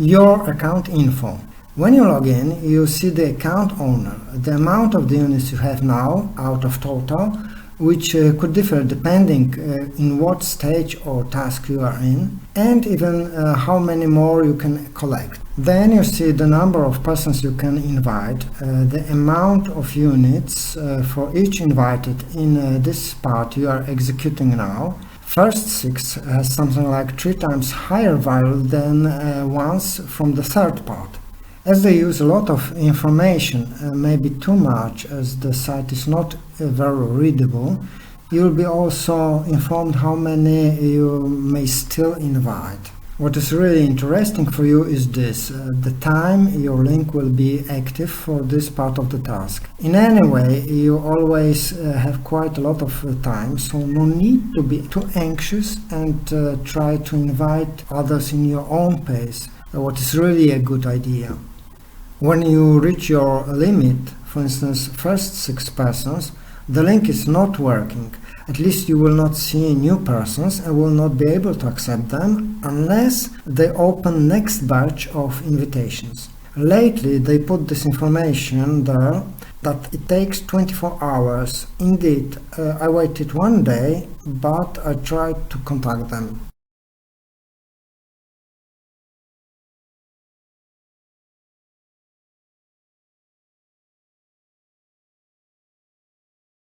Your account info. When you log in, you see the account owner, the amount of the units you have now out of total, which could differ depending in what stage or task you are in, and even how many more you can collect. Then you see the number of persons you can invite, the amount of units for each invited in this part you are executing now. First 6 has something like 3 times higher value than ones from the third part. As they use a lot of information, maybe too much as the site is not very readable, you will be also informed how many you may still invite. What is really interesting for you is this, the time your link will be active for this part of the task. In any way, you always have quite a lot of time, so no need to be too anxious and try to invite others in your own pace, what is really a good idea. When you reach your limit, for instance first 6 persons, the link is not working. At least you will not see new persons and will not be able to accept them unless they open next batch of invitations. Lately they put this information there that it takes 24 hours. Indeed, I waited 1 day, but I tried to contact them.